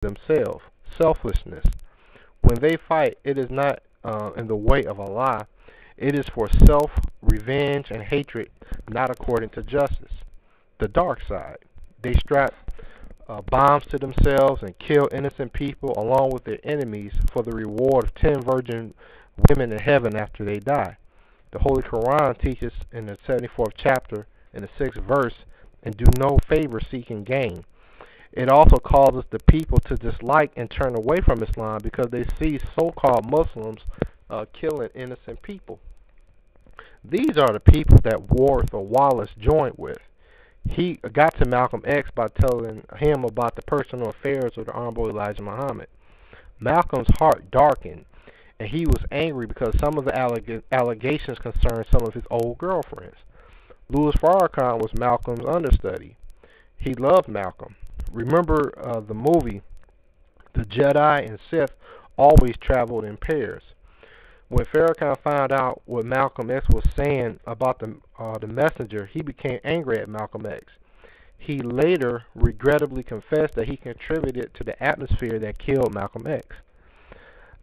themselves. Selfishness. When they fight, it is not in the way of Allah. It is for self, revenge, and hatred, not according to justice. The dark side. They strap bombs to themselves and kill innocent people along with their enemies for the reward of 10 virgin women in heaven after they die. The Holy Quran teaches in the 74th chapter, in the 6th verse, and do no favor seeking gain. It also causes the people to dislike and turn away from Islam because they see so-called Muslims killing innocent people. These are the people that Warth or Wallace joined with. He got to Malcolm X by telling him about the personal affairs of the Honorable Elijah Muhammad. Malcolm's heart darkened, and he was angry because some of the allegations concerned some of his old girlfriends. Louis Farrakhan was Malcolm's understudy. He loved Malcolm. Remember the movie, the Jedi and Sith always traveled in pairs. When Farrakhan found out what Malcolm X was saying about the messenger, he became angry at Malcolm X. He later regrettably confessed that he contributed to the atmosphere that killed Malcolm X.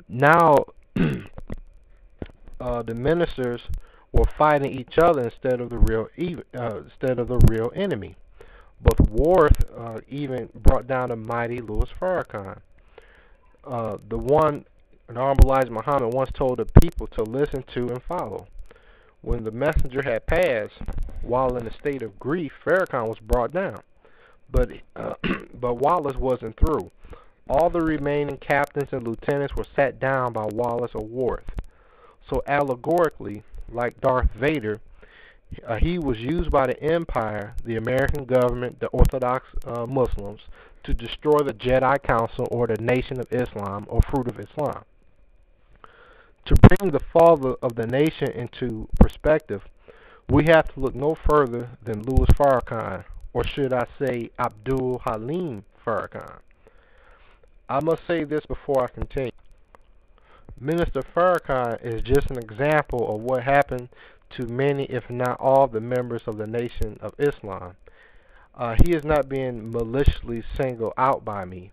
Now, the ministers were fighting each other instead of the real enemy. But Warth even brought down the mighty Louis Farrakhan, the one Honorable Elijah Muhammad once told the people to listen to and follow. When the messenger had passed, while in a state of grief, Farrakhan was brought down. But Wallace wasn't through. All the remaining captains and lieutenants were sat down by Wallace or Warth. So allegorically, like Darth Vader, he was used by the Empire, the American government, the Orthodox Muslims, to destroy the Jedi Council or the Nation of Islam or Fruit of Islam. To bring the fall of the nation into perspective, we have to look no further than Louis Farrakhan, or should I say Abdul Halim Farrakhan. I must say this before I continue. Minister Farrakhan is just an example of what happened to many, if not all, of the members of the Nation of Islam. He is not being maliciously singled out by me,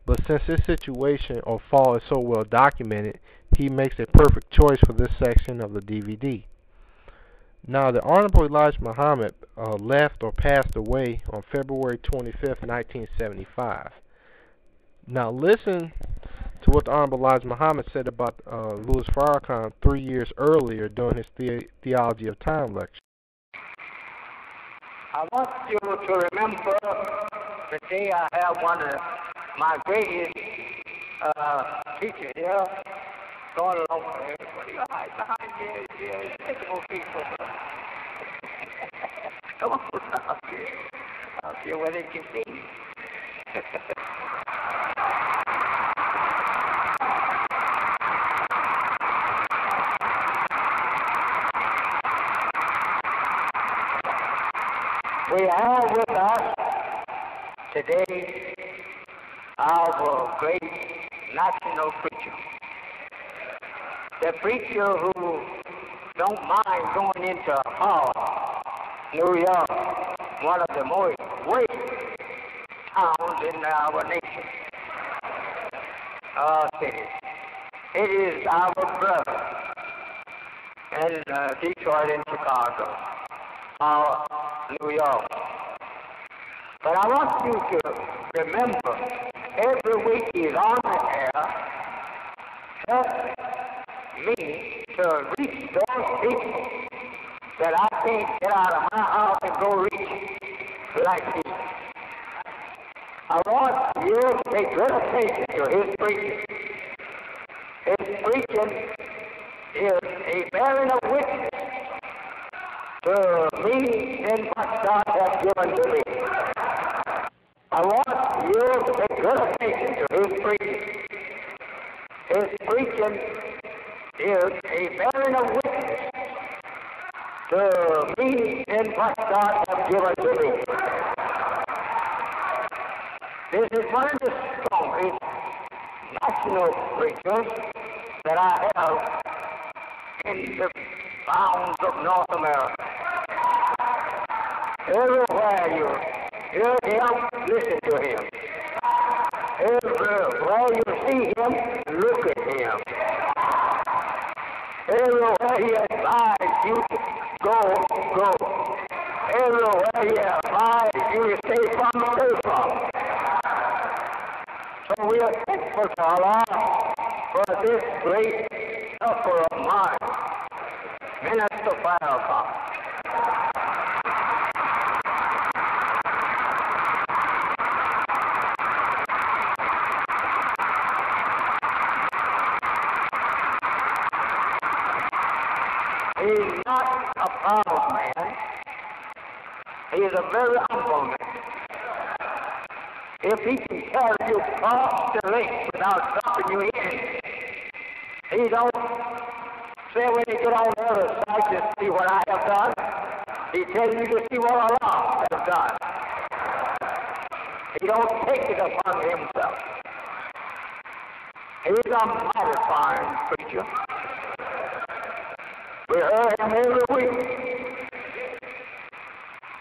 but since his situation or fall is so well documented, he makes a perfect choice for this section of the DVD. Now, the Honorable Elijah Muhammad left or passed away on February 25th, 1975. Now, listen to what the Honorable Elijah Muhammad said about Louis Farrakhan 3 years earlier during his Theology of Time lecture. I want you to remember today I have one of my greatest teachers here going along with me. What do you hide behind there? Physical people. Come on, I'll see where they can see. We have with us today our great national preacher. The preacher who don't mind going into Harlem, New York, one of the most great towns in our nation, our city. It is our brother in Detroit and Chicago, our New York. But I want you to remember, every week he's on the air, help me to reach those people that I can't get out of my house and go reach like he. I want you to take good attention to his preaching. His preaching is a bearing of witness to me and what God has given to me. I want you to take good attention to his preaching. His preaching is a bearing of witness to me and what God has given to me. This is one of the strongest national preachers that I have in the bounds of North America. Everywhere you hear him, listen to him. Everywhere you see him, look at him. Everywhere he advises you to go, go. Everywhere he advises you to stay from. So we are thankful to Allah for this great helper of mine, Minister Farrakhan. He's not a proud man. He is a very humble man. If he can carry you across the lake without dropping you in, he don't say when you get on the other side, just see what I have done. He tells you to see what Allah has done. He don't take it upon himself. He's a mighty fine preacher. We heard him every week.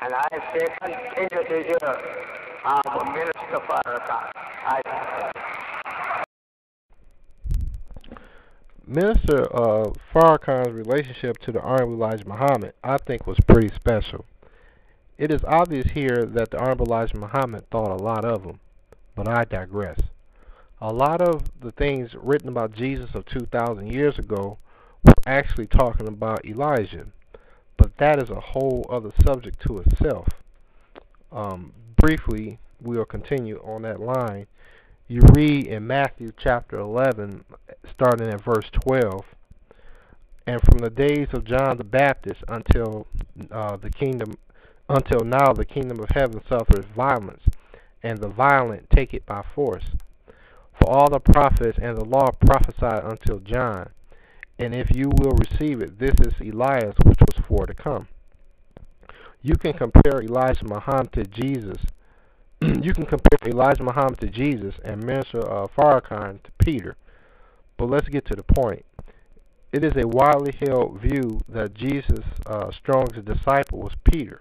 And I say, continue to hear our Minister Farrakhan. Minister Farrakhan's relationship to the Honorable Elijah Muhammad, I think, was pretty special. It is obvious here that the Honorable Elijah Muhammad thought a lot of him, but I digress. A lot of the things written about Jesus of 2,000 years ago were actually talking about Elijah, but that is a whole other subject to itself. Briefly, we'll continue on that line. You read in Matthew chapter 11, starting at verse 12, and from the days of John the Baptist until now the kingdom of heaven suffers violence, and the violent take it by force. For all the prophets and the law prophesied until John. And if you will receive it, this is Elias which was for to come. You can compare Elijah Muhammad to Jesus. You can compare Elijah Muhammad to Jesus and Minister Farrakhan to Peter. But let's get to the point. It is a widely held view that Jesus' strongest disciple was Peter.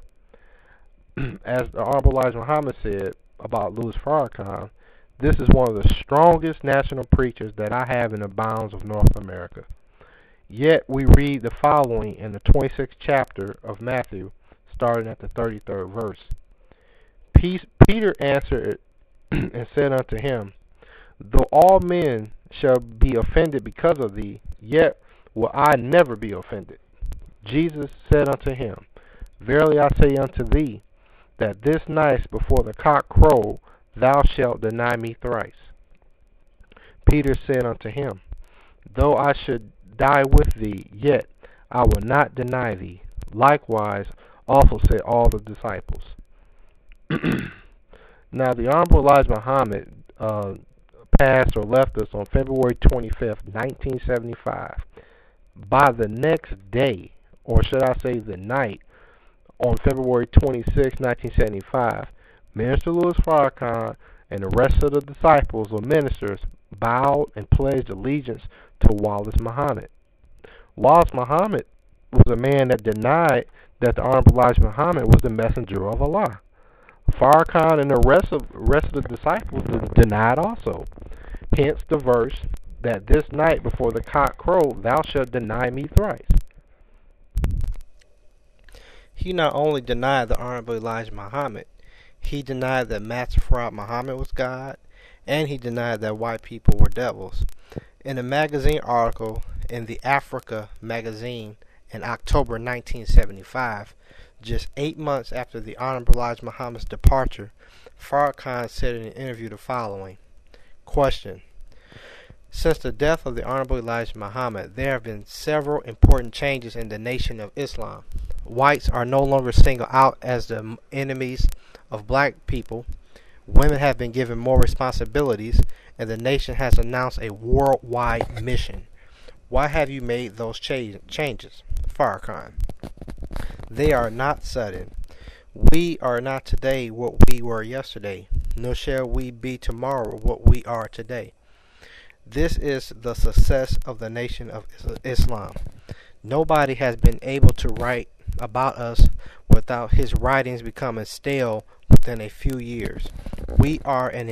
As the Honorable Elijah Muhammad said about Louis Farrakhan, this is one of the strongest national preachers that I have in the bounds of North America. Yet we read the following in the 26th chapter of Matthew, starting at the 33rd verse. Peter answered and said unto him, Though all men shall be offended because of thee, yet will I never be offended. Jesus said unto him, Verily I say unto thee, that this night before the cock crow, thou shalt deny me thrice. Peter said unto him, Though I should die with thee, yet I will not deny thee. Likewise also said all the disciples. Now the Honorable Elijah Muhammad passed or left us on February 25th, 1975. By the next day, or should I say the night, on February 26, 1975, Minister Louis Farrakhan and the rest of the disciples or ministers bowed and pledged allegiance to Wallace Muhammad. Wallace Muhammad was a man that denied that the Honorable Elijah Muhammad was the messenger of Allah. Farrakhan and the rest of the disciples denied also. Hence the verse that this night before the cock crow thou shalt deny me thrice. He not only denied the Honorable Elijah Muhammad, he denied that Master Farad Muhammad was God, and he denied that white people were devils. In a magazine article in the Africa magazine in October 1975, just 8 months after the Honorable Elijah Muhammad's departure, Farrakhan said in an interview the following. Question. Since the death of the Honorable Elijah Muhammad, there have been several important changes in the Nation of Islam. Whites are no longer singled out as the enemies of black people. Women have been given more responsibilities, and the nation has announced a worldwide mission. Why have you made those changes? Farrakhan. They are not sudden. We are not today what we were yesterday, nor shall we be tomorrow what we are today. This is the success of the Nation of Islam. Nobody has been able to write about us without his writings becoming stale within a few years. We are an